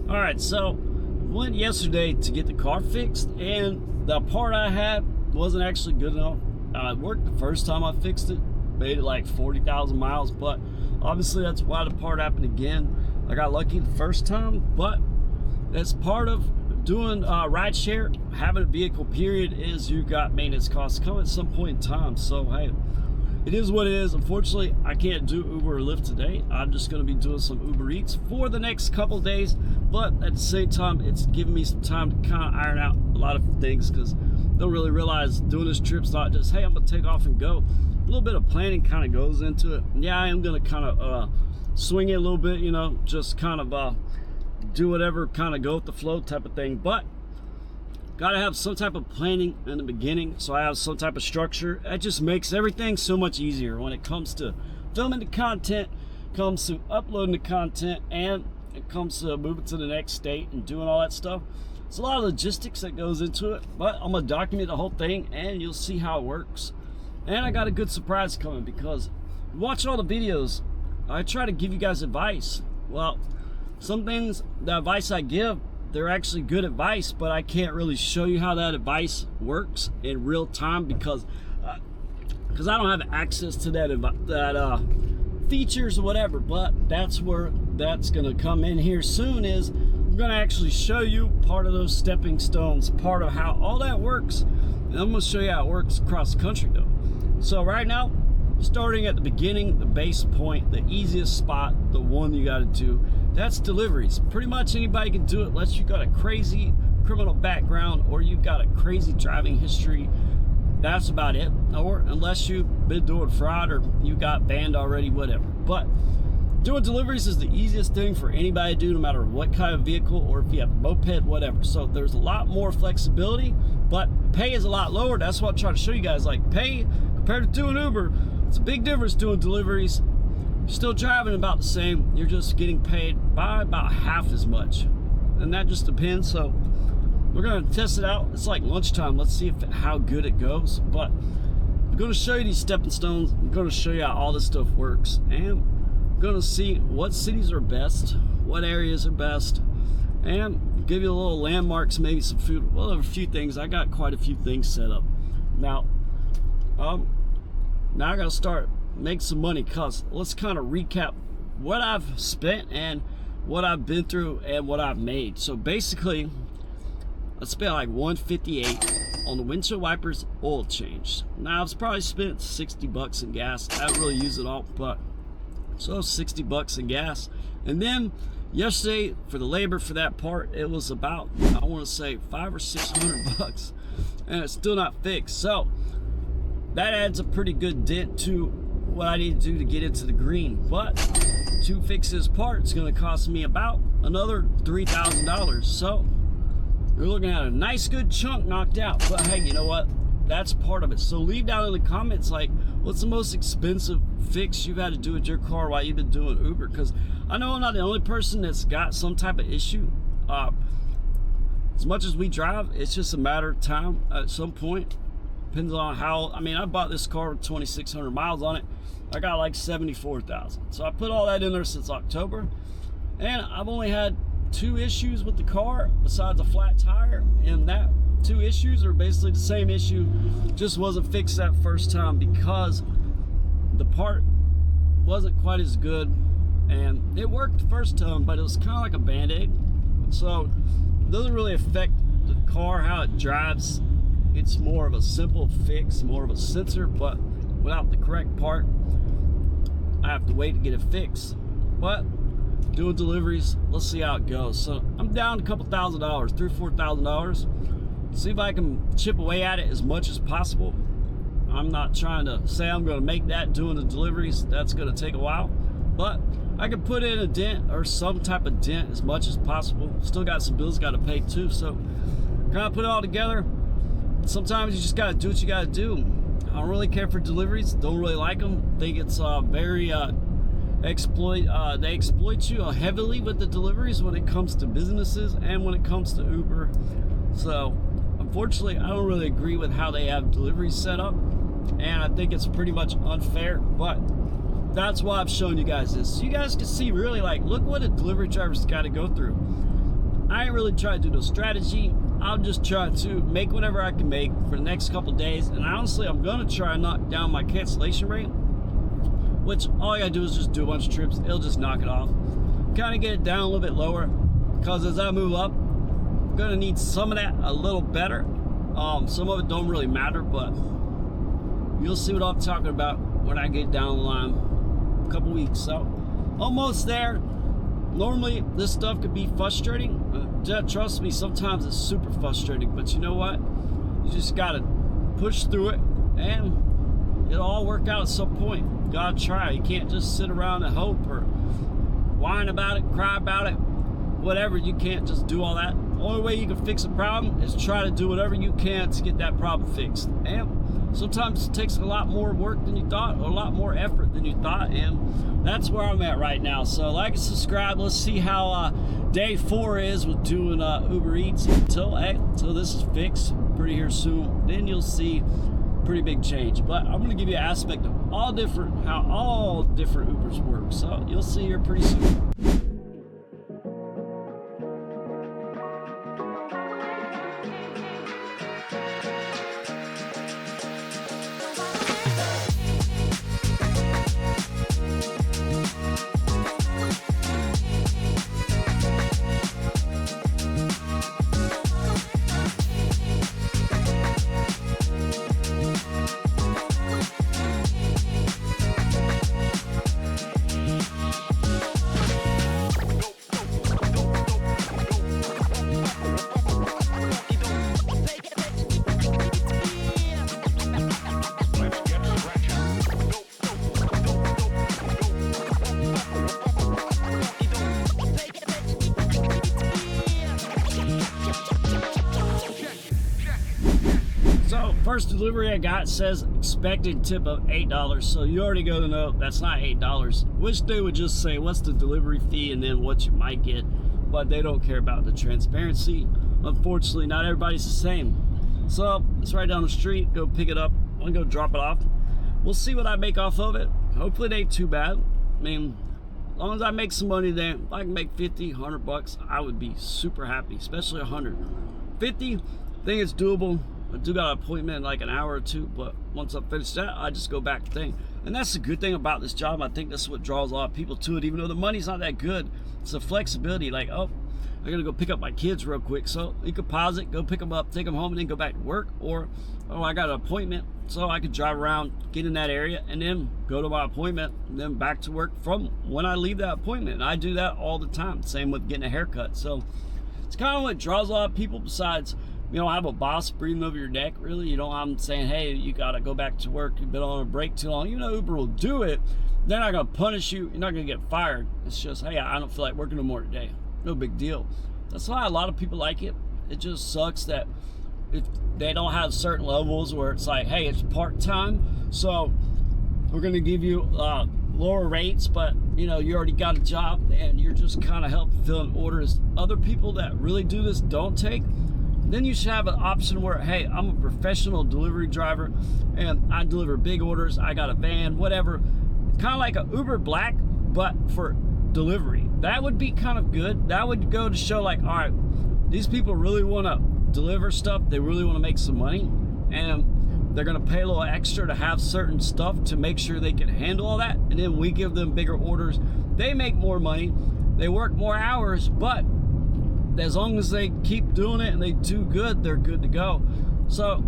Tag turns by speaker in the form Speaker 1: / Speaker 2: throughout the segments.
Speaker 1: All right, so went yesterday to get the car fixed, and the part I had wasn't actually good enough. It worked the first time I fixed it, made it like 40,000 miles, but obviously that's why the part happened again. I got lucky the first time, but as part of doing rideshare, having a vehicle period is you got maintenance costs come at some point in time. So hey, it is what it is. Unfortunately, I can't do Uber or Lyft today. I'm just going to be doing some Uber Eats for the next couple of days, but at the same time, it's giving me some time to kind of iron out a lot of things, because don't really realize doing this trip's not just, hey, I'm going to take off and go. A little bit of planning kind of goes into it. Yeah, I am going to kind of swing it a little bit, you know, just kind of do whatever, kind of go with the flow type of thing. But got to have some type of planning in the beginning, so I have some type of structure. It just makes everything so much easier when it comes to filming the content, comes to uploading the content, and it comes to moving to the next state and doing all that stuff. It's a lot of logistics that goes into it, but I'm gonna document the whole thing and you'll see how it works. And I got a good surprise coming, because watch all the videos, I try to give you guys advice. Well, some things, the advice I give, they're actually good advice, but I can't really show you how that advice works in real time, because I don't have access to that features or whatever. But that's where that's gonna come in here soon. Is I'm gonna actually show you part of those stepping stones, part of how all that works, and I'm gonna show you how it works across the country though. So right now, starting at the beginning, the base point, the easiest spot, the one you got to do, that's deliveries. Pretty much anybody can do it, unless you got a crazy criminal background or you got a crazy driving history. That's about it. Or unless you've been doing fraud or you got banned already, whatever. But doing deliveries is the easiest thing for anybody to do, no matter what kind of vehicle, or if you have a moped, whatever. So there's a lot more flexibility, but pay is a lot lower. That's what I'm trying to show you guys. Like, pay compared to doing Uber, it's a big difference doing deliveries. You're still driving about the same. You're just getting paid by about half as much. And that just depends. So we're going to test it out. It's like lunchtime. Let's see how good it goes. But I'm going to show you these stepping stones. I'm going to show you how all this stuff works. And I'm going to see what cities are best, what areas are best, and give you a little landmarks, maybe some food. Well, a few things. I got quite a few things set up. Now I gotta start make some money, cause let's kind of recap what I've spent and what I've been through and what I've made. So basically, I spent like $158 on the windshield wipers, oil change. Now I've probably spent $60 in gas. I haven't really used it all, but so $60 in gas. And then yesterday, for the labor for that part, it was about, I want to say $500 or $600, and it's still not fixed. So that adds a pretty good dent to what I need to do to get into the green. But to fix this part, it's going to cost me about another $3,000. So you're looking at a nice good chunk knocked out. But hey, you know what? That's part of it. So leave down in the comments, like, what's the most expensive fix you've had to do with your car while you've been doing Uber? Because I know I'm not the only person that's got some type of issue. As much as we drive, it's just a matter of time at some point. Depends on how, I mean, I bought this car with 2,600 miles on it. I got like 74,000. So I put all that in there since October. And I've only had 2 issues with the car besides a flat tire. And that 2 issues are basically the same issue, just wasn't fixed that first time because the part wasn't quite as good. And it worked the first time, but it was kind of like a Band-Aid. So it doesn't really affect the car, how it drives. It's more of a simple fix, more of a sensor, but without the correct part, I have to wait to get it fixed. But doing deliveries, let's see how it goes. So I'm down a couple $1,000, $3,000 or $4,000. See if I can chip away at it as much as possible. I'm not trying to say I'm going to make that doing the deliveries. That's going to take a while, but I can put in a dent or some type of dent as much as possible. Still got some bills got to pay too, so kind of put it all together. Sometimes you just got to do what you got to do. I don't really care for deliveries. Don't really like them. Think it's very they exploit you heavily with the deliveries when it comes to businesses and when it comes to Uber. So unfortunately, I don't really agree with how they have deliveries set up, and I think it's pretty much unfair. But that's why I've shown you guys this, so you guys can see really, like, look what a delivery driver's got to go through. I ain't really trying to do no strategy. I'm just trying to make whatever I can make for the next couple days. And honestly, I'm gonna try and knock down my cancellation rate, which all I gotta do is just do a bunch of trips. It'll just knock it off. Kind of get it down a little bit lower, because as I move up, I'm gonna need some of that a little better. Some of it don't really matter, but you'll see what I'm talking about when I get down the line a couple weeks. So almost there. Normally this stuff could be frustrating. Trust me, sometimes it's super frustrating, but you know what? You just gotta push through it, and it'll all work out at some point. You gotta try. You can't just sit around and hope or whine about it, cry about it, whatever. You can't just do all that. The only way you can fix a problem is try to do whatever you can to get that problem fixed. And sometimes it takes a lot more work than you thought, or a lot more effort than you thought, and that's where I'm at right now. So like and subscribe. Let's see how day 4 is with doing Uber Eats until this is fixed pretty here soon. Then you'll see pretty big change. But I'm going to give you an aspect of how all different Ubers work. So you'll see here pretty soon. First delivery I got says expected tip of $8, so you already go to know that's not $8. Wish they would just say what's the delivery fee and then what you might get, but they don't care about the transparency. Unfortunately, not everybody's the same. So it's right down the street. Go pick it up. I'm gonna go drop it off. We'll see what I make off of it. Hopefully it ain't too bad. I mean, as long as I make some money there, if I can make 50, 100 bucks, I would be super happy, especially 100. 50, I think it's doable. I do got an appointment in like an hour or two, but once I finish that, I just go back to thing. And that's the good thing about this job. I think that's what draws a lot of people to it, even though the money's not that good. It's the flexibility, like, oh, I gotta go pick up my kids real quick. So you could pause it, go pick them up, take them home, and then go back to work. Or, oh, I got an appointment, so I could drive around, get in that area, and then go to my appointment, and then back to work from when I leave that appointment. And I do that all the time. Same with getting a haircut. So it's kind of what draws a lot of people, besides, you don't have a boss breathing over your neck, really. You don't have them saying, hey, you got to go back to work. You've been on a break too long. You know Uber will do it. They're not going to punish you. You're not going to get fired. It's just, hey, I don't feel like working no more today. No big deal. That's why a lot of people like it. It just sucks that if they don't have certain levels where it's like, hey, it's part-time, so we're going to give you lower rates, but you know, you already got a job and you're just kind of helping fill in orders. Other people that really do this don't take. Then you should have an option where, hey, I'm a professional delivery driver and I deliver big orders. I got a van, whatever. Kind of like a Uber Black, but for delivery. That would be kind of good. That would go to show like, all right, these people really want to deliver stuff. They really want to make some money, and they're going to pay a little extra to have certain stuff to make sure they can handle all that. And then we give them bigger orders. They make more money. They work more hours, but as long as they keep doing it and they do good, they're good to go. So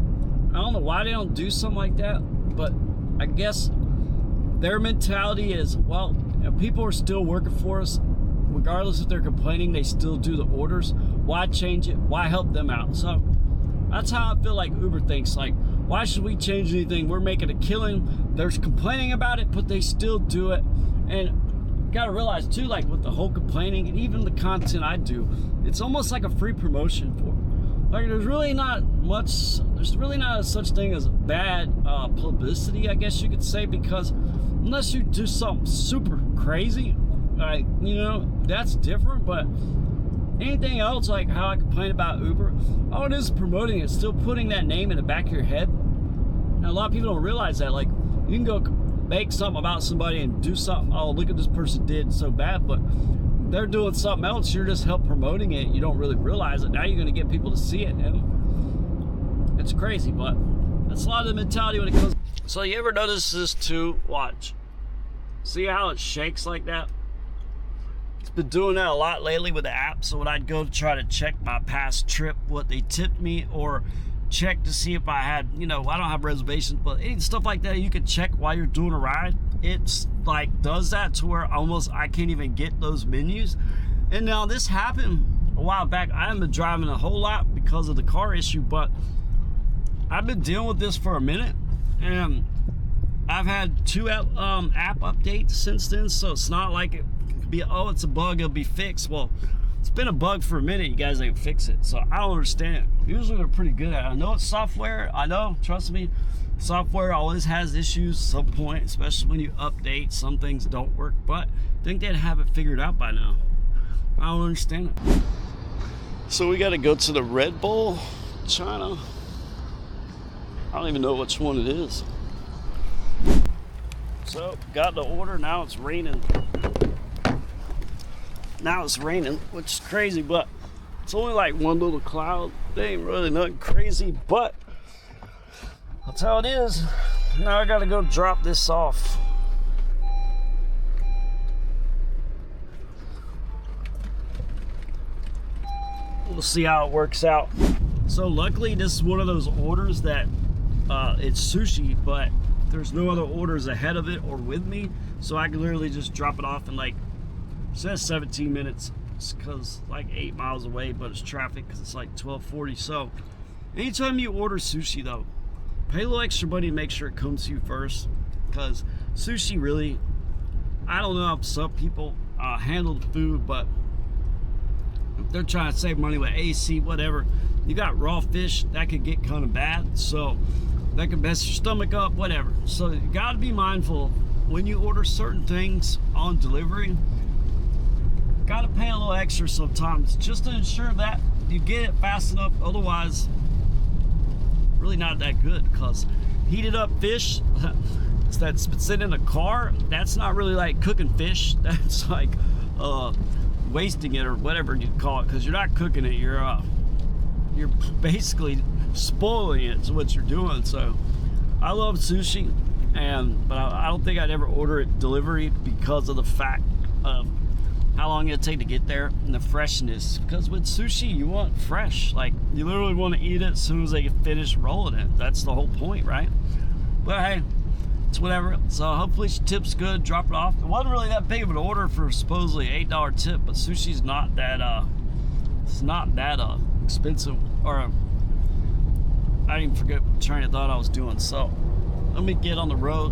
Speaker 1: I don't know why they don't do something like that, but I guess their mentality is, well, if people are still working for us, regardless if they're complaining, they still do the orders. Why change it? Why help them out? So that's how I feel like Uber thinks. Like, why should we change anything? We're making a killing. They're complaining about it, but they still do it. And gotta realize too, like with the whole complaining and even the content I do, it's almost like a free promotion for them. Like there's really not a such thing as bad publicity, I guess you could say, because unless you do something super crazy, like, you know, that's different. But anything else, like how I complain about Uber, all it is promoting it, still putting that name in the back of your head. And a lot of people don't realize that. Like, you can go make something about somebody and do something, oh, look at this person did so bad, but they're doing something else, you're just help promoting it. You don't really realize it. Now you're going to get people to see it, and it's crazy, but that's a lot of the mentality when it comes. So you ever notice this too? Watch. See how it shakes like that? It's been doing that a lot lately with the app. So when I'd go to try to check my past trip, what they tipped me, or check to see if I had, I don't have reservations, but any stuff like that you can check while you're doing a ride. It's like does that to where almost I can't even get those menus. And now this happened a while back. I haven't been driving a whole lot because of the car issue, but I've been dealing with this for a minute, and I've had 2 app updates since then. So it's not like it could be, oh, it's a bug, it'll be fixed. Well, it's been a bug for a minute. You guys ain't fix it, so I don't understand it. Usually they're pretty good at it. I know it's software. I know, trust me, software always has issues at some point, especially when you update. Some things don't work, but I think they'd have it figured out by now. I don't understand it. So we got to go to the Red Bull, China. I don't even know which one it is. So got the order. Now it's raining. Now it's raining, which is crazy, but it's only like one little cloud. They ain't really nothing crazy, but that's how it is. Now I gotta go drop this off. We'll see how it works out. So luckily this is one of those orders that it's sushi, but there's no other orders ahead of it or with me, so I can literally just drop it off in like, it says 17 minutes. It's because like 8 miles away, but it's traffic because it's like 12:40. So anytime you order sushi though, pay a little extra money to make sure it comes to you first, because sushi really, I don't know how some people handle the food, but they're trying to save money with AC, whatever. You got raw fish, that could get kind of bad, so that can mess your stomach up, whatever. So you got to be mindful when you order certain things on delivery. Got to pay a little extra sometimes just to ensure that you get it fast enough. Otherwise, really not that good, because heated up fish that's been sitting in a car, that's not really like cooking fish. That's like wasting it or whatever you call it, because you're not cooking it. You're basically spoiling it. Is what you're doing. So I love sushi, but I don't think I'd ever order it delivery because of the fact of how long it'll take to get there and the freshness. Because with sushi, you want fresh. Like, you literally want to eat it as soon as they finish rolling it. That's the whole point, right? But hey, it's whatever. So hopefully she tips good. Drop it off. It wasn't really that big of an order for supposedly $8 tip, but sushi's not that it's not that expensive. Or I didn't even forget what train of thought I was doing. So let me get on the road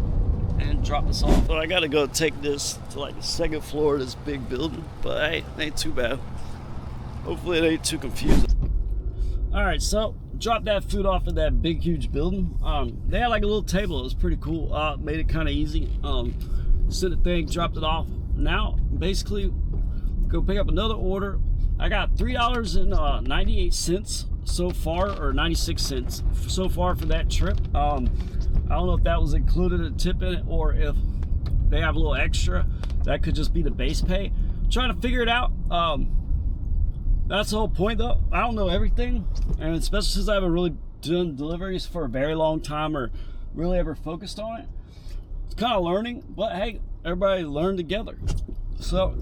Speaker 1: and drop this off. So I gotta go take this to like the 2nd floor of this big building, but hey, it ain't too bad. Hopefully it ain't too confusing. All right, so dropped that food off at that big huge building. They had like a little table. It was pretty cool. Made it kind of easy. Sent the thing, dropped it off. Now basically go pick up another order. I got $3.98 so far, or 96 cents so far for that trip. I don't know if that was included a tip in it, or if they have a little extra. That could just be the base pay. I'm trying to figure it out. That's the whole point though. I don't know everything, and especially since I haven't really done deliveries for a very long time or really ever focused on it. It's kind of learning, but hey, everybody learn together. So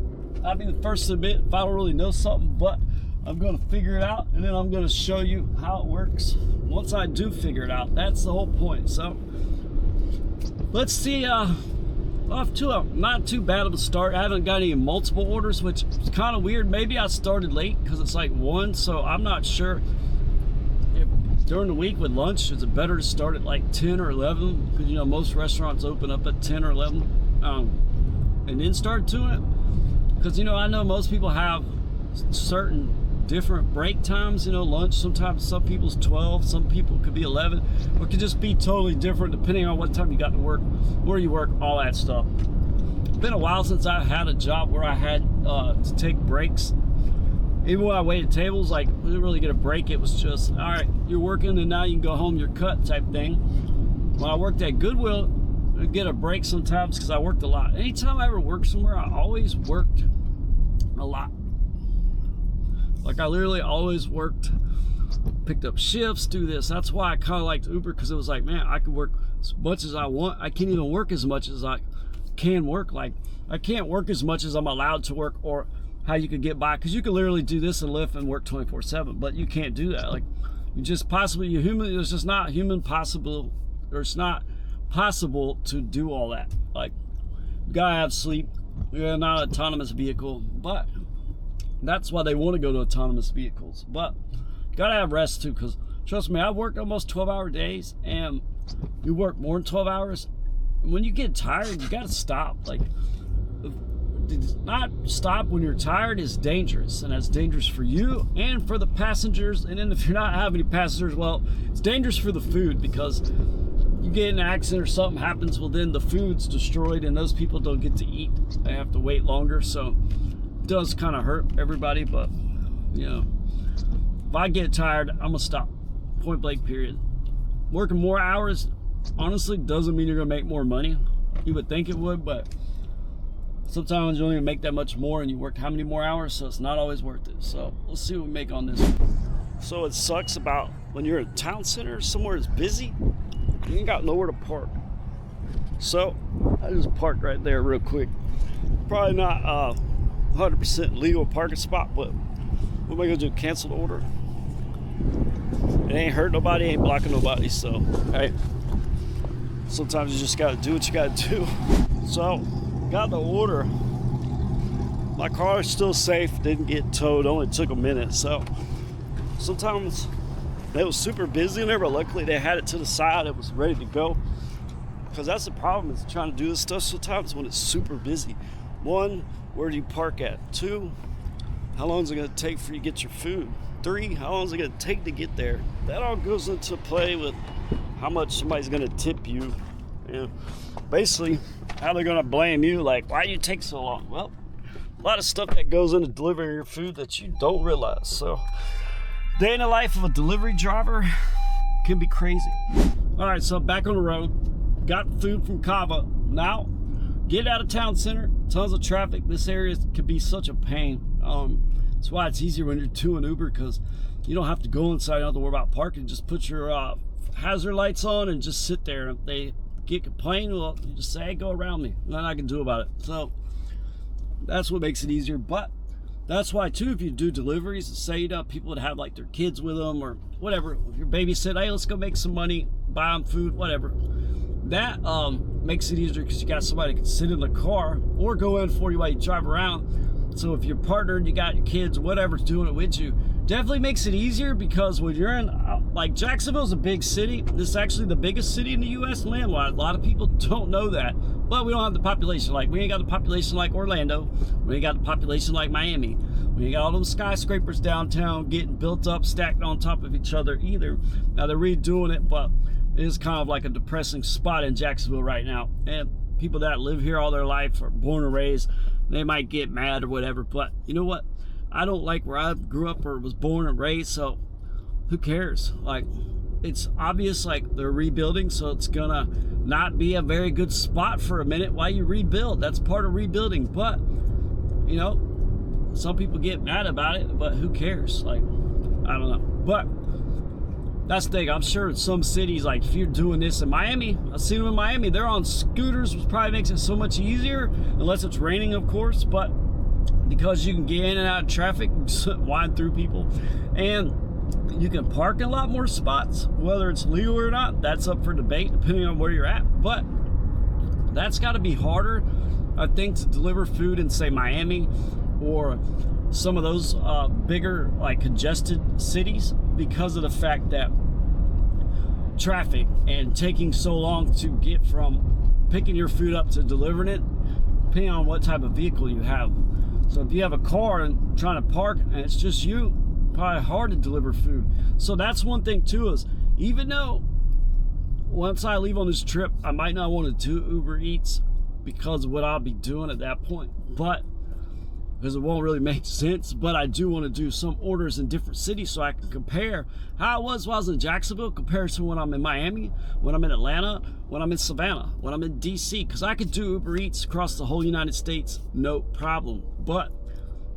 Speaker 1: I'll be the first to admit if I don't really know something, but I'm going to figure it out, and then I'm going to show you how it works once I do figure it out. That's the whole point. So let's see. Off to a not too bad of a start. I haven't got any multiple orders, which is kind of weird. Maybe I started late because it's like 1, so I'm not sure if during the week with lunch is it better to start at like 10 or 11, because most restaurants open up at 10 or 11, and then start doing it, because I know most people have certain different break times. Lunch sometimes some people's 12, some people could be 11, or it could just be totally different depending on what time you got to work, where you work, all that stuff. It's been a while since I had a job where I had to take breaks. Even when I waited tables, like, we didn't really get a break. It was just, all right, you're working and now you can go home, you're cut type thing. When I worked at Goodwill, I'd get a break sometimes because I worked a lot. Anytime I ever worked somewhere, I always worked a lot. Like, I literally always picked up shifts, do this. That's why I kind of liked Uber, because it was like, man, I could work as much as I want. I can't even work as much as I can work. Like, I can't work as much as I'm allowed to work, or how you could get by, because you could literally do this and Lyft and work 24/7, but you can't do that. Like, you just possibly, you human, it's just not human possible, or it's not possible to do all that. Like, you gotta have sleep. You're not an autonomous vehicle, but that's why they want to go to autonomous vehicles. But you gotta have rest too, because trust me, I've worked almost 12-hour days, and you work more than 12 hours. And when you get tired, you gotta stop. Like, not stop when you're tired is dangerous, and that's dangerous for you and for the passengers. And then if you're not having any passengers, well, it's dangerous for the food, because you get in an accident or something happens, well, then the food's destroyed and those people don't get to eat. They have to wait longer, so it does kind of hurt everybody. But you know, if I get tired, I'm gonna stop, point blank, period. Working more hours honestly doesn't mean you're gonna make more money. You would think it would, but sometimes you don't even make that much more, and you worked how many more hours, so it's not always worth it. So let's see what we make on this. So it sucks about when you're in a town center, somewhere that's busy, you ain't got nowhere to park. So I just parked right there real quick. Probably not 100% legal parking spot, but what am I gonna do, cancel the order? It ain't hurt nobody, ain't blocking nobody, so hey, sometimes you just gotta do what you gotta do. So got the order. My car is still safe, didn't get towed, only took a minute. So sometimes it was super busy in there, but luckily they had it to the side, it was ready to go. Because that's the problem, is trying to do this stuff sometimes when it's super busy. One, where do you park at? Two, how long is it going to take for you to get your food? Three, how long is it going to take to get there? That all goes into play with how much somebody's going to tip you. And basically, how they're going to blame you, like, why do you take so long? Well, a lot of stuff that goes into delivering your food that you don't realize. So day in the life of a delivery driver can be crazy. All right, so back on the road, got food from Kava. Now get out of town center, tons of traffic. This area can be such a pain. That's why it's easier when you're doing Uber, because you don't have to go inside, you don't have to worry about parking. Just put your hazard lights on and just sit there. If they get complained, well, you just say, hey, go around me, nothing I can do about it. So that's what makes it easier. But that's why too, if you do deliveries, say, you know, people would have like their kids with them or whatever. If your baby said, hey, let's go make some money, buy them food, whatever, that makes it easier, because you got somebody that can sit in the car or go in for you while you drive around. So if you're partnered, you got your kids, whatever's doing it with you, definitely makes it easier. Because when you're in, like, Jacksonville's a big city. This is actually the biggest city in the U.S. land-wise. A lot of people don't know that, but we don't have the population. Like, we ain't got the population like Orlando. We ain't got the population like Miami. We ain't got all those skyscrapers downtown getting built up, stacked on top of each other either. Now they're redoing it, but it is kind of like a depressing spot in Jacksonville right now. And people that live here all their life, are born and raised, they might get mad or whatever, but you know what? I don't like where I grew up or was born and raised, so who cares? Like, it's obvious, like, they're rebuilding, so it's gonna not be a very good spot for a minute while you rebuild. That's part of rebuilding. But you know, some people get mad about it, but who cares? Like, I don't know. But that's the thing. I'm sure in some cities, like if you're doing this in Miami, I've seen them in Miami, they're on scooters, which probably makes it so much easier, unless it's raining, of course. But because you can get in and out of traffic, wind through people, and you can park in a lot more spots. Whether it's legal or not, that's up for debate, depending on where you're at. But that's got to be harder, I think, to deliver food in, say, Miami or some of those bigger, like, congested cities, because of the fact that traffic and taking so long to get from picking your food up to delivering it, depending on what type of vehicle you have. So if you have a car and trying to park and it's just you, probably hard to deliver food. So that's one thing too, is even though once I leave on this trip, I might not want to do Uber Eats because of what I'll be doing at that point, but because it won't really make sense. But I do want to do some orders in different cities so I can compare how it was while I was in Jacksonville compared to when I'm in Miami, when I'm in Atlanta, when I'm in Savannah, when I'm in DC, because I could do Uber Eats across the whole United States, no problem. But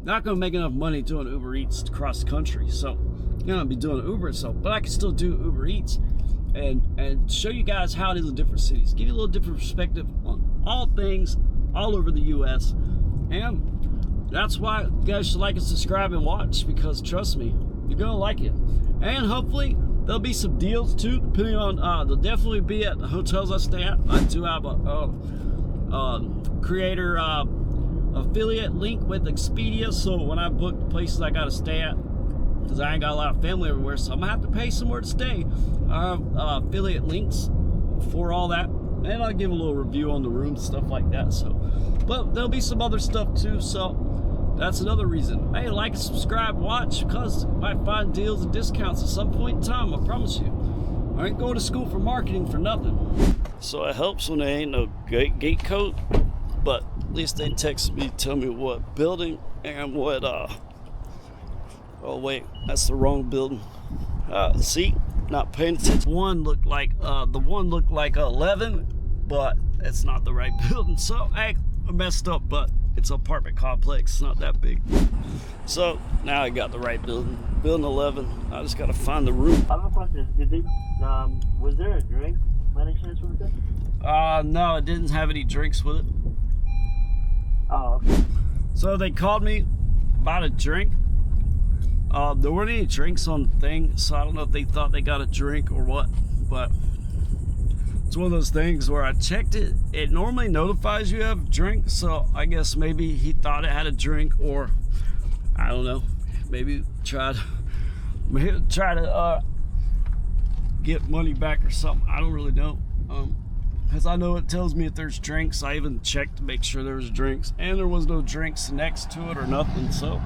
Speaker 1: not going to make enough money doing Uber Eats across the country, so I'm going to be doing Uber itself. But I can still do Uber Eats and show you guys how it is in different cities, give you a little different perspective on all things all over the U.S. And that's why you guys should like and subscribe and watch, because trust me, you're going to like it. And hopefully there'll be some deals too, depending on, they'll definitely be at the hotels I stay at. I do have a creator affiliate link with Expedia, so when I book the places I gotta stay at, because I ain't got a lot of family everywhere, so I'm gonna have to pay somewhere to stay. Affiliate links for all that, and I'll give a little review on the rooms, stuff like that. So, but there'll be some other stuff too, so that's another reason. Hey, like, subscribe, watch, because I might find deals and discounts at some point in time, I promise you. I ain't going to school for marketing for nothing. So it helps when there ain't no gate code, but at least they text me, tell me what building and what, oh wait, that's the wrong building. See, not paying attention. One looked like, the one looked like 11, but it's not the right building. So, hey, I messed up, but it's an apartment complex, it's not that big. So, now I got the right building. Building 11, I just gotta find the room.
Speaker 2: I have a question. Was there a drink by any chance with it?
Speaker 1: No, it didn't have any drinks with it.
Speaker 2: Oh, okay.
Speaker 1: So they called me about a drink. There weren't any drinks on the thing, so I don't know if they thought they got a drink or what, but it's one of those things where I checked it. It normally notifies you have a drink, so I guess maybe he thought it had a drink, or I don't know, maybe try to get money back or something. I don't really know. Because I know it tells me if there's drinks. I even checked to make sure there was drinks, and there was no drinks next to it or nothing. So,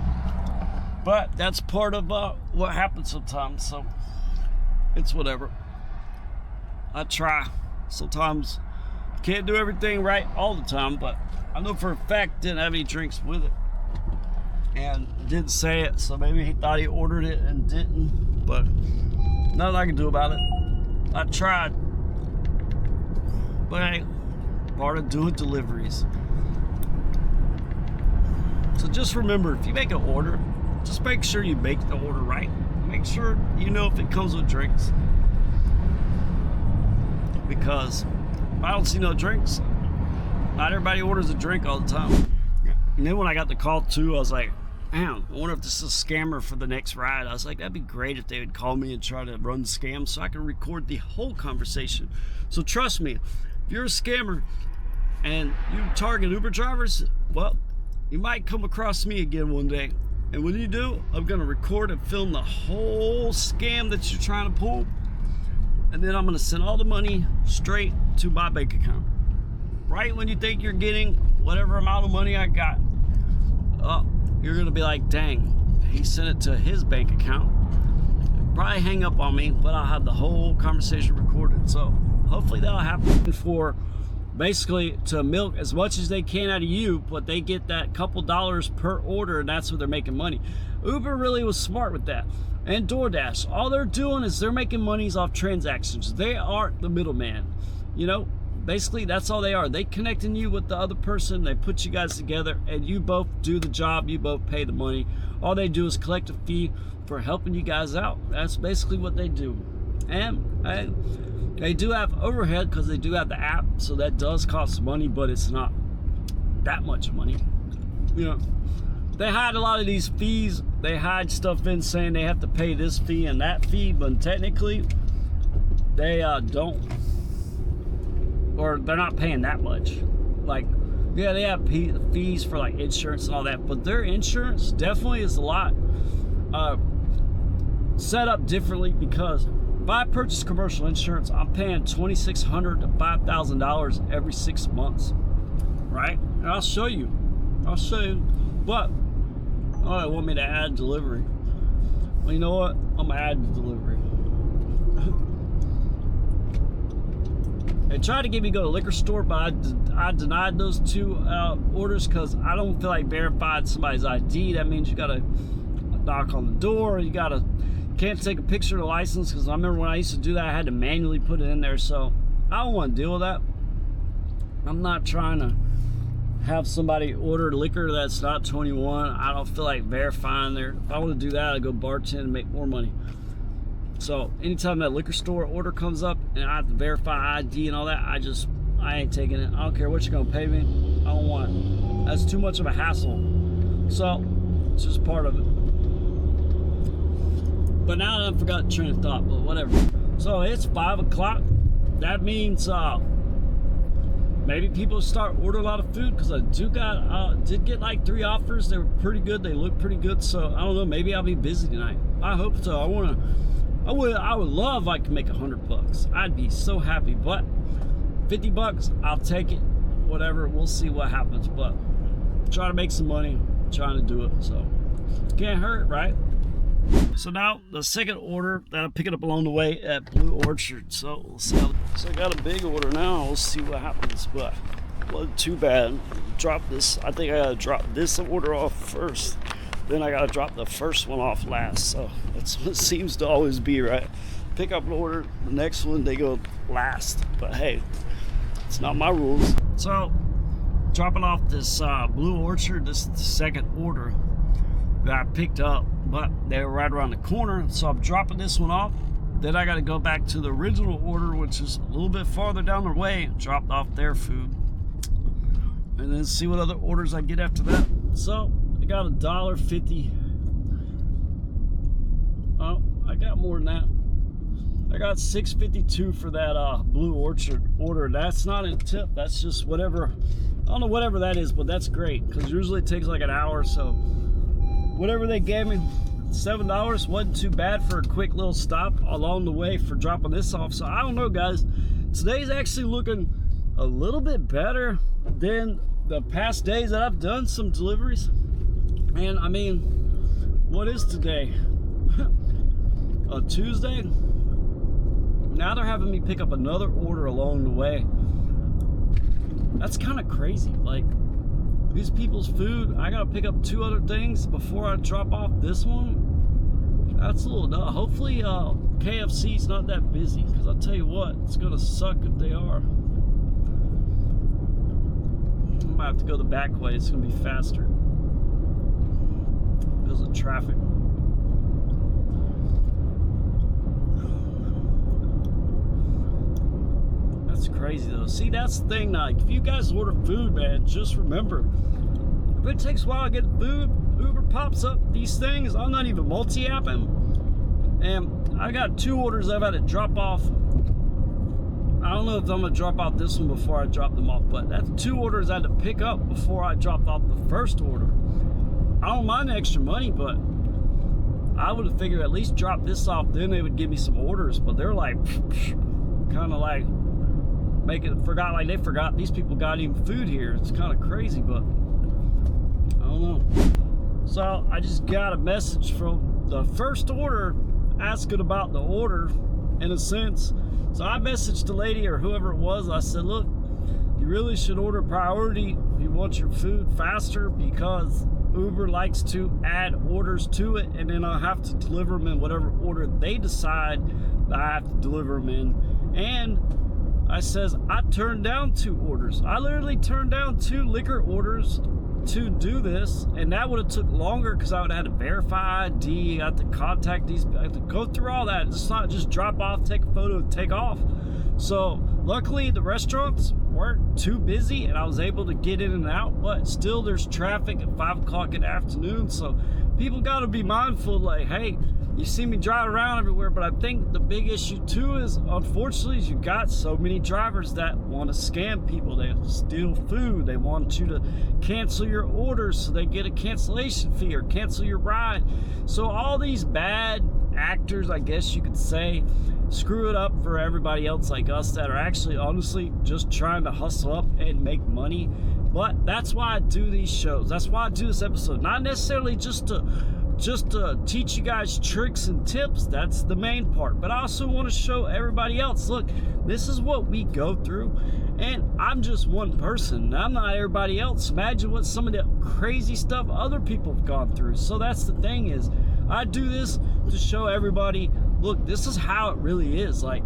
Speaker 1: but that's part of what happens sometimes. So it's whatever. I try. Sometimes can't do everything right all the time, but I know for a fact didn't have any drinks with it, and didn't say it. So maybe he thought he ordered it and didn't. But nothing I can do about it. I tried. But hey, part of doing deliveries. So just remember, if you make an order, just make sure you make the order right. Make sure you know if it comes with drinks. Because if I don't see no drinks, not everybody orders a drink all the time. And then when I got the call too, I was like, man, I wonder if this is a scammer for the next ride. I was like, that'd be great if they would call me and try to run the scam so I can record the whole conversation. So trust me, if you're a scammer and you target Uber drivers, well, you might come across me again one day. And when you do, I'm gonna record and film the whole scam that you're trying to pull. And then I'm gonna send all the money straight to my bank account. Right when you think you're getting whatever amount of money I got, you're gonna be like, dang, he sent it to his bank account. Probably hang up on me, but I'll have the whole conversation recorded. So hopefully that'll happen, for basically to milk as much as they can out of you, but they get that couple dollars per order, and that's where they're making money. Uber really was smart with that. And DoorDash, all they're doing is they're making monies off transactions. They aren't the middleman. You know, basically that's all they are. They connecting you with the other person, they put you guys together, and you both do the job, you both pay the money. All they do is collect a fee for helping you guys out. That's basically what they do. And they do have overhead because they do have the app, so that does cost money, but it's not that much money. You know, they hide a lot of these fees. They hide stuff in saying they have to pay this fee and that fee, but technically they don't, or they're not paying that much. Like, yeah, they have fees for like insurance and all that, but their insurance definitely is a lot set up differently, because if I purchase commercial insurance, I'm paying $2,600 to $5,000 every 6 months, right? And I'll show you. But oh, they want me to add delivery. Well, you know what? I'm gonna add the delivery. They tried to get me to go to the liquor store, but I denied those two orders because I don't feel like verifying somebody's ID. That means you gotta knock on the door. You can't take a picture of the license, because I remember when I used to do that, I had to manually put it in there. So I don't want to deal with that. I'm not trying to have somebody order liquor that's not 21. I don't feel like verifying there. If I want to do that, I go bartend and make more money. So anytime that liquor store order comes up and I have to verify ID and all that, I ain't taking it. I don't care what you're gonna pay me. I don't want it. That's too much of a hassle. So it's just part of it. But now I forgot the train of thought, but whatever. So it's 5 o'clock. That means maybe people start ordering a lot of food, because I did get like 3 offers. They were pretty good. They look pretty good. So I don't know. Maybe I'll be busy tonight. I hope so. I would love if I could make $100. I'd be so happy. But $50, I'll take it. Whatever. We'll see what happens. But try to make some money. Trying to do it. So can't hurt, right? So now the second order that I'm picking up along the way at Blue Orchard. So we'll see so I got a big order now. We'll see what happens, but wasn't too bad. Drop this. I think I gotta drop this order off first. Then I gotta drop the first one off last. So that's what it seems to always be, right? Pick up an order, the next one they go last. But hey, it's not my rules. So dropping off this Blue Orchard. This is the second order that I picked up, but they were right around the corner, so I'm dropping this one off. Then I got to go back to the original order, which is a little bit farther down the way, drop off their food, and then see what other orders I get after that. So I got $1.50. Oh, I got more than that. I got $6.52 for that Blue Orchard order. That's not in tip, that's just whatever, I don't know, whatever that is, but that's great, because usually it takes like an hour. So whatever they gave me, $7 wasn't too bad for a quick little stop along the way for dropping this off. So I don't know, guys, today's actually looking a little bit better than the past days that I've done some deliveries. And I mean, what is today? A Tuesday? Now they're having me pick up another order along the way. That's kind of crazy. Like, these people's food, I gotta pick up 2 other things before I drop off this one. That's a little dumb. Hopefully KFC's not that busy, because I'll tell you what, it's gonna suck if they are. I might have to go the back way. It's gonna be faster because of traffic. That's crazy though. See, that's the thing. Like, if you guys order food, man, just remember, if it takes a while to get food, Uber pops up these things. I'm not even multi-apping, and I got 2 orders I've had to drop off. I don't know if I'm gonna drop out this one before I drop them off, but that's 2 orders I had to pick up before I dropped off the first order. I don't mind the extra money, but I would have figured at least drop this off, then they would give me some orders. But they're like kind of like they forgot these people got even food here. It's kind of crazy, but I don't know. So I just got a message from the first order asking about the order, in a sense. So I messaged the lady or whoever it was. I said, look, you really should order priority if you want your food faster, because Uber likes to add orders to it, and then I'll have to deliver them in whatever order they decide that I have to deliver them in. And I says, I turned down 2 orders. I literally turned down 2 liquor orders to do this, and that would have took longer because I would have had to verify ID, I had to contact these, I had to go through all that. It's not just drop off, take a photo, and take off. So luckily the restaurants weren't too busy and I was able to get in and out, but still there's traffic at 5 o'clock in the afternoon. So people got to be mindful, like, hey, you see me drive around everywhere. But I think the big issue too is, unfortunately, is you got so many drivers that want to scam people. They steal food. They want you to cancel your orders so they get a cancellation fee or cancel your ride. So all these bad actors, I guess you could say, screw it up for everybody else like us that are actually honestly just trying to hustle up and make money. But that's why I do these shows. That's why I do this episode. Not necessarily just to teach you guys tricks and tips. That's the main part. But I also want to show everybody else, look, this is what we go through. And I'm just one person. I'm not everybody else. Imagine what some of the crazy stuff other people have gone through. So that's the thing, is I do this to show everybody, look, this is how it really is. Like,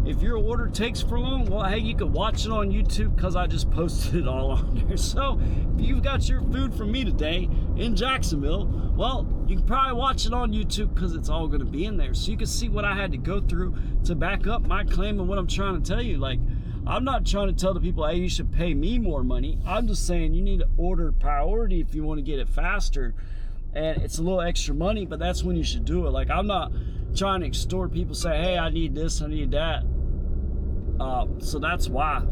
Speaker 1: If your order takes for long, well, hey, you can watch it on YouTube because I just posted it all on there. So if you've got your food from me today in Jacksonville, well, you can probably watch it on YouTube because it's all going to be in there. So you can see what I had to go through to back up my claim and what I'm trying to tell you. Like, I'm not trying to tell the people, hey, you should pay me more money. I'm just saying you need to order priority if you want to get it faster. And it's a little extra money, but that's when you should do it. Like, I'm not trying to extort people, say, hey, I need this, I need that. So that's why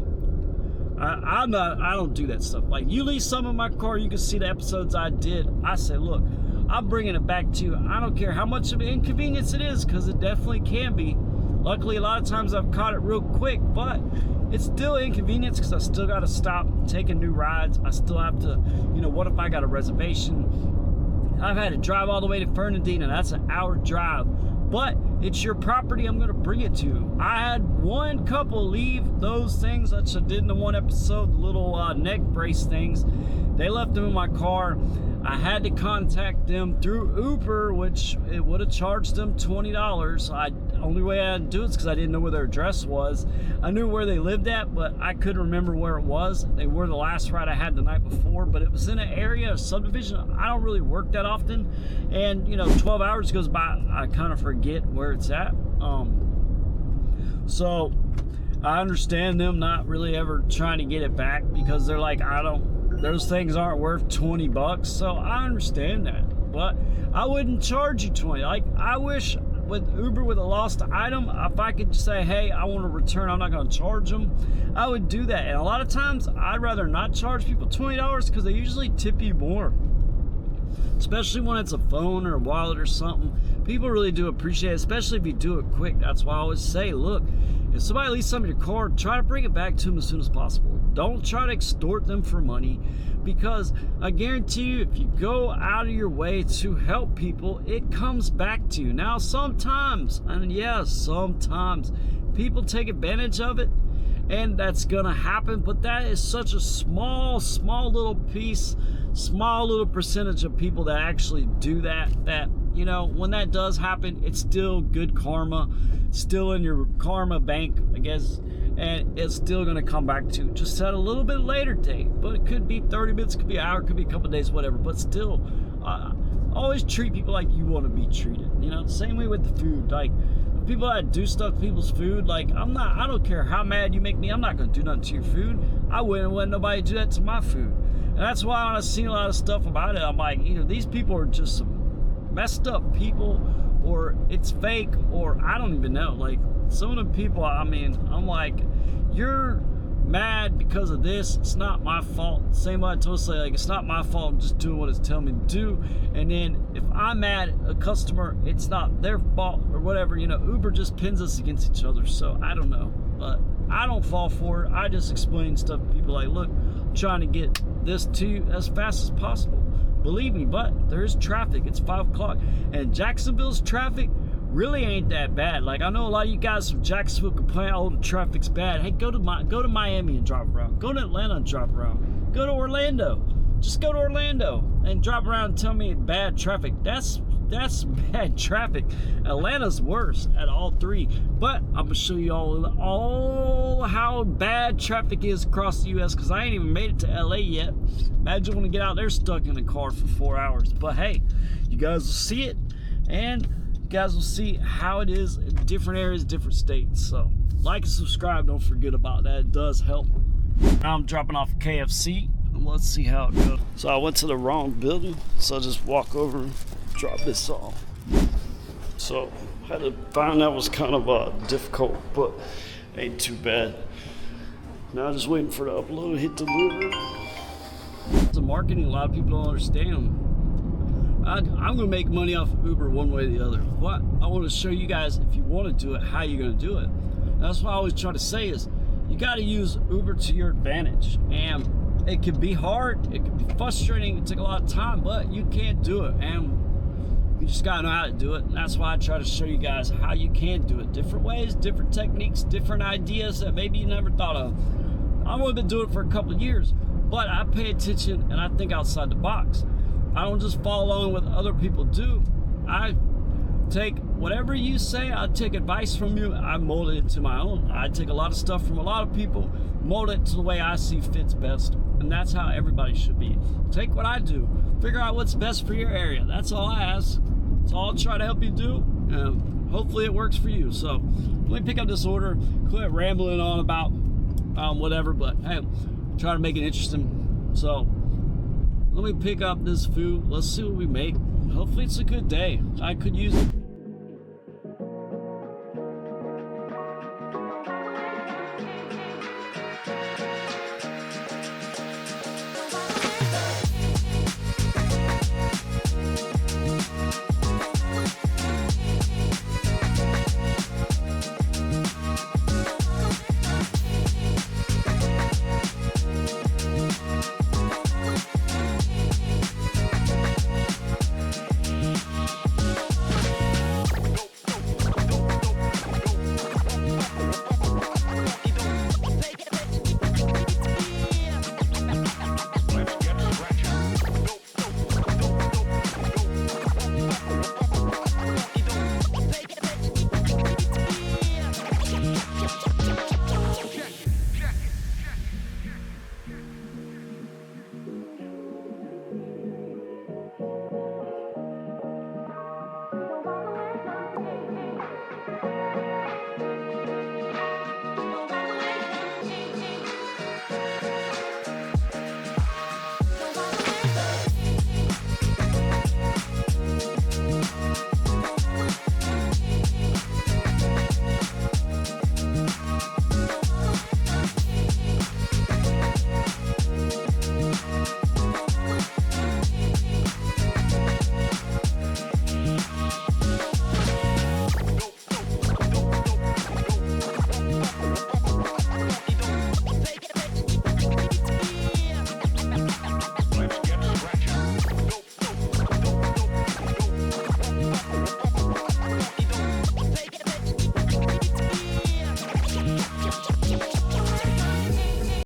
Speaker 1: I don't do that stuff. Like, you lease some of my car, you can see the episodes I did. I say, look, I'm bringing it back to you. I don't care how much of an inconvenience it is, because it definitely can be. Luckily, a lot of times I've caught it real quick, but it's still inconvenience because I still got to stop taking new rides. I still have to, what if I got a reservation? I've had to drive all the way to Fernandina. That's an hour drive. But it's your property, I'm going to bring it to you. I had one couple leave those things, which I did in the one episode, the little neck brace things. They left them in my car. I had to contact them through Uber, which it would have charged them $20. Only way I had to do it is because I didn't know where their address was. I knew where they lived at, but I couldn't remember where it was. They were the last ride I had the night before, but it was in an area, a subdivision. I don't really work that often, and 12 hours goes by, I kind of forget where it's at. So I understand them not really ever trying to get it back because they're like, those things aren't worth $20. So I understand that, but I wouldn't charge you 20. Like, I wish with Uber, with a lost item, if I could just say, hey, I want to return, I'm not going to charge them, I would do that. And a lot of times I'd rather not charge people $20 because they usually tip you more, especially when it's a phone or a wallet or something. People really do appreciate it, especially if you do it quick. That's why I always say, look, if somebody leaves something in your car, try to bring it back to them as soon as possible. Don't try to extort them for money, because I guarantee you, if you go out of your way to help people, it comes back to you. Now, sometimes, and yes, sometimes people take advantage of it, and that's gonna happen, but that is such a small little piece, small little percentage of people that actually do that when that does happen, it's still good karma, still in your karma bank, I guess, and it's still going to come back to you, just at a little bit later date. But it could be 30 minutes, could be an hour, could be a couple of days, whatever. But still, always treat people like you want to be treated. Same way with the food. Like, people that do stuff to people's food, like, I don't care how mad you make me, I'm not going to do nothing to your food. I wouldn't let nobody do that to my food. And that's why when I seen a lot of stuff about it, I'm like, these people are just some messed up people, or it's fake, or I don't even know. Like, some of the people, I'm like, you're mad because of this, it's not my fault. Same way I told you, like, it's not my fault, I'm just doing what it's telling me to do. And then if I'm mad at a customer, it's not their fault or whatever. Uber just pins us against each other. So I don't know, but I don't fall for it. I just explain stuff to people like, look, I'm trying to get this to you as fast as possible. Believe me, but there's traffic. It's 5 o'clock, and Jacksonville's traffic really ain't that bad. Like, I know a lot of you guys from Jacksonville complain, oh, the traffic's bad. Hey, go to Miami and drive around. Go to Atlanta and drive around. Go to Orlando. Just go to Orlando and drive around and tell me bad traffic. That's bad traffic. Atlanta's worse at all three. But I'm gonna show you all how bad traffic is across the U.S. because I ain't even made it to LA yet. Imagine when we get out there stuck in a car for 4 hours. But hey, you guys will see it, and you guys will see how it is in different areas, different states. So like and subscribe. Don't forget about that. It does help. Now I'm dropping off KFC. Let's see how it goes. So I went to the wrong building, so I just walk over and drop this off. So I had to find that was kind of difficult, but ain't too bad. Now I'm just waiting for the upload, hit deliver. The marketing, a lot of people don't understand. I'm gonna make money off of Uber one way or the other. What I want to show you guys, if you want to do it, how you're gonna do it. And that's what I always try to say is, you got to use Uber to your advantage. And it can be hard, it can be frustrating, it take a lot of time, but you can't do it, and you just gotta know how to do it. And that's why I try to show you guys how you can do it. Different ways, different techniques, different ideas that maybe you never thought of. I've only been doing it for a couple of years, but I pay attention and I think outside the box. I don't just follow along what other people do. I take whatever you say, I take advice from you, I mold it into my own. I take a lot of stuff from a lot of people, mold it to the way I see fits best. And that's how everybody should be. Take what I do, figure out what's best for your area. That's all I ask. That's all I'll try to help you do. And hopefully it works for you. So let me pick up this order, quit rambling on about whatever, but hey, try to make it interesting. So let me pick up this food. Let's see what we make. Hopefully it's a good day. I could use it.